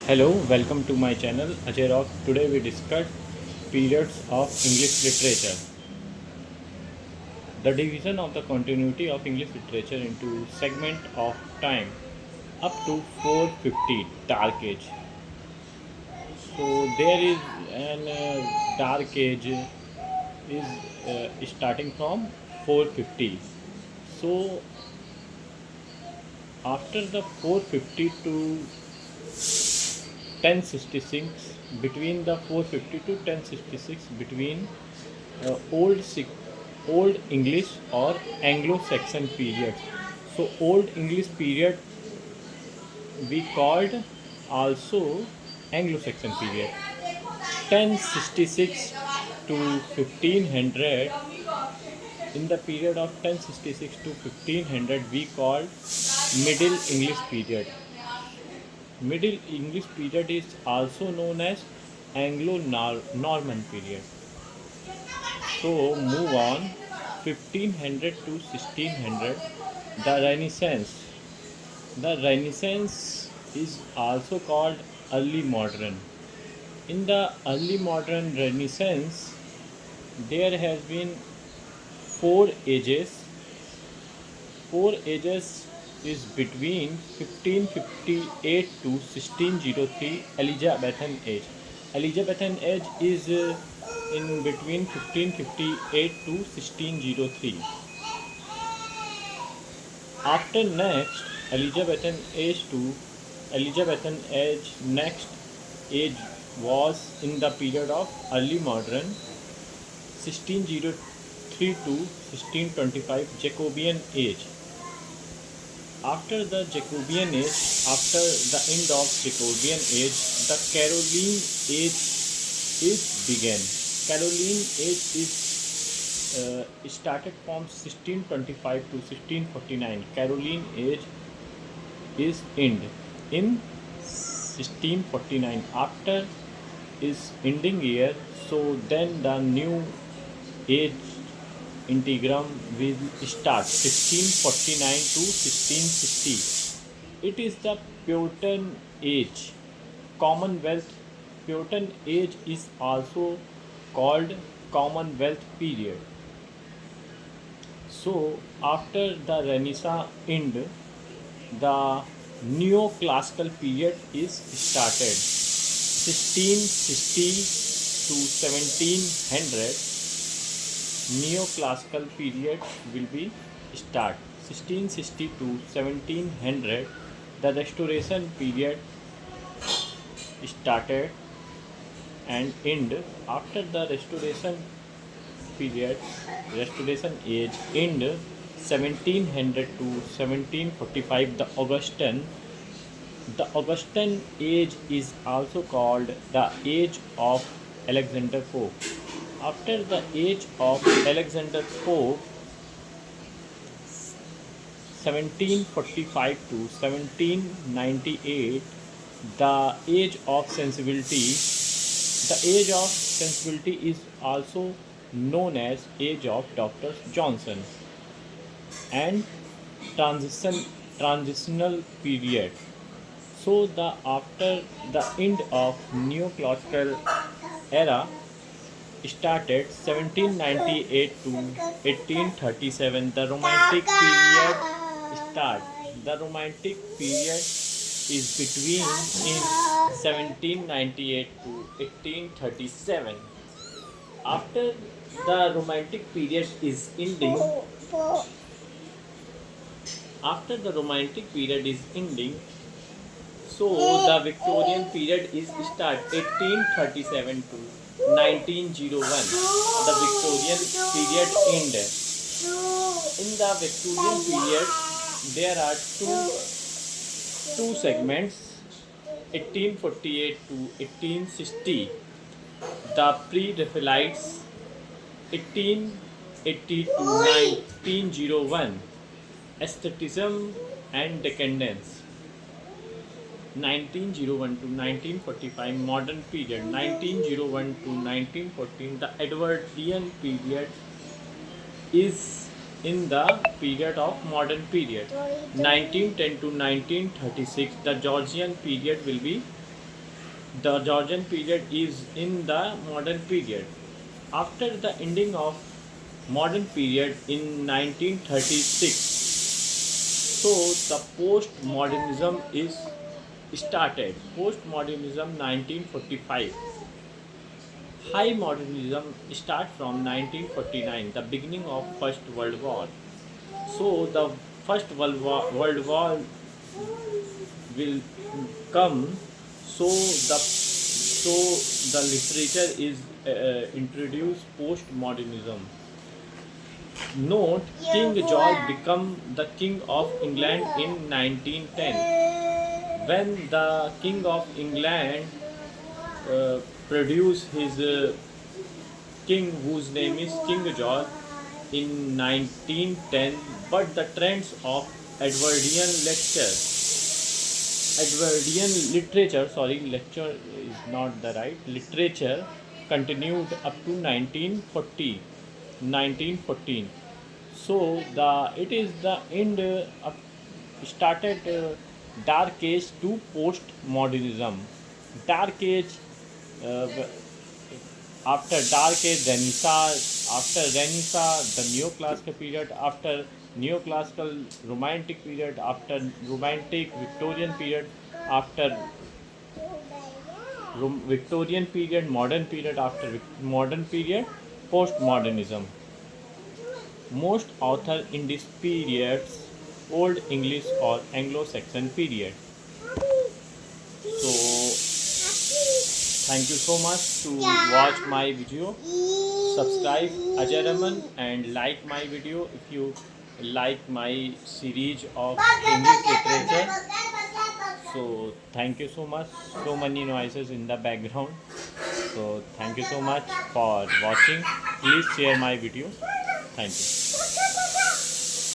Hello, welcome to my channel Ajay Rock. Today we discuss periods of English literature. The division of the continuity of English literature into segment of time up to 450 Dark Age. So there is an Dark Age is starting from 450. So after the 450 to 1066, between the 450 to 1066, between old English or Anglo-Saxon period. So old English period we called also Anglo-Saxon period. 1066 to 1500, in the period of 1066 to 1500 we called Middle English period. Middle English period is also known as Anglo-Norman period. So move on, 1500 to 1600, the Renaissance. The Renaissance is also called early modern. In the early modern Renaissance, there has been four ages. Four ages is between 1558 to 1603 Elizabethan age. Elizabethan age is in between 1558 to 1603. After next Elizabethan age to Elizabethan age, next age was in the period of early modern 1603 to 1625 Jacobean age. After the Jacobean age, after the end of Jacobean age, the Caroline age is began. Caroline age is started from 1625 to 1649. Caroline age is end in 1649. After is ending year, so then the new age integram will start 1649 to 1660. It is the Puritan age. Commonwealth. Puritan age is also called Commonwealth period. So after the Renaissance end, the neoclassical period is started. 1660 to 1700 neoclassical period will be start. 1660 to 1700 the restoration period started and end. After the restoration period, restoration age end 1700 to 1745 the Augustan. The Augustan age is also called the age of Alexander Pope. After the age of Alexander Pope, 1745 to 1798, the age of sensibility. The age of sensibility is also known as age of Dr. Johnson. And transitional period. So the after the end of neoclassical era started 1798 to 1837, the romantic period start. The romantic period is between in 1798 to 1837. After the romantic period is ending, after the romantic period is ending, so the Victorian period is start 1837 to 1901. The Victorian period end. In the Victorian period, there are two segments, 1848 to 1860. The pre-Raphaelites, 1880 to 1901. Aestheticism and decadence, 1901 to 1945. Modern period, 1901 to 1914. The Edwardian period is in the period of modern period. 1910 to 1936, the Georgian period will be The Georgian period is in the modern period. After the ending of modern period in 1936, so the postmodernism is started. Postmodernism 1945. High modernism start from 1949, the beginning of First World War. So the World War will come. So the literature is introduced postmodernism. Note: King George became the King of England in 1910. When the King of England produced his king, whose name is King George, in 1910, but the trends of Edwardian lecture Edwardian literature, sorry, lecture is not the right, literature continued up to 1914. So it is the end started dark age to postmodernism. Dark age, uh, after dark age Renaissance, after Renaissance the neoclassical period, after neoclassical romantic period, after romantic Victorian period, after Victorian period modern period, after modern period postmodernism. Most author in this periods old English or Anglo-Saxon period. So thank you so much to watch my video. Subscribe Ajay Raman and like my video if you like my series of English literature. So thank you so much. So many noises in the background. So thank you so much for watching. Please share my video. Thank you.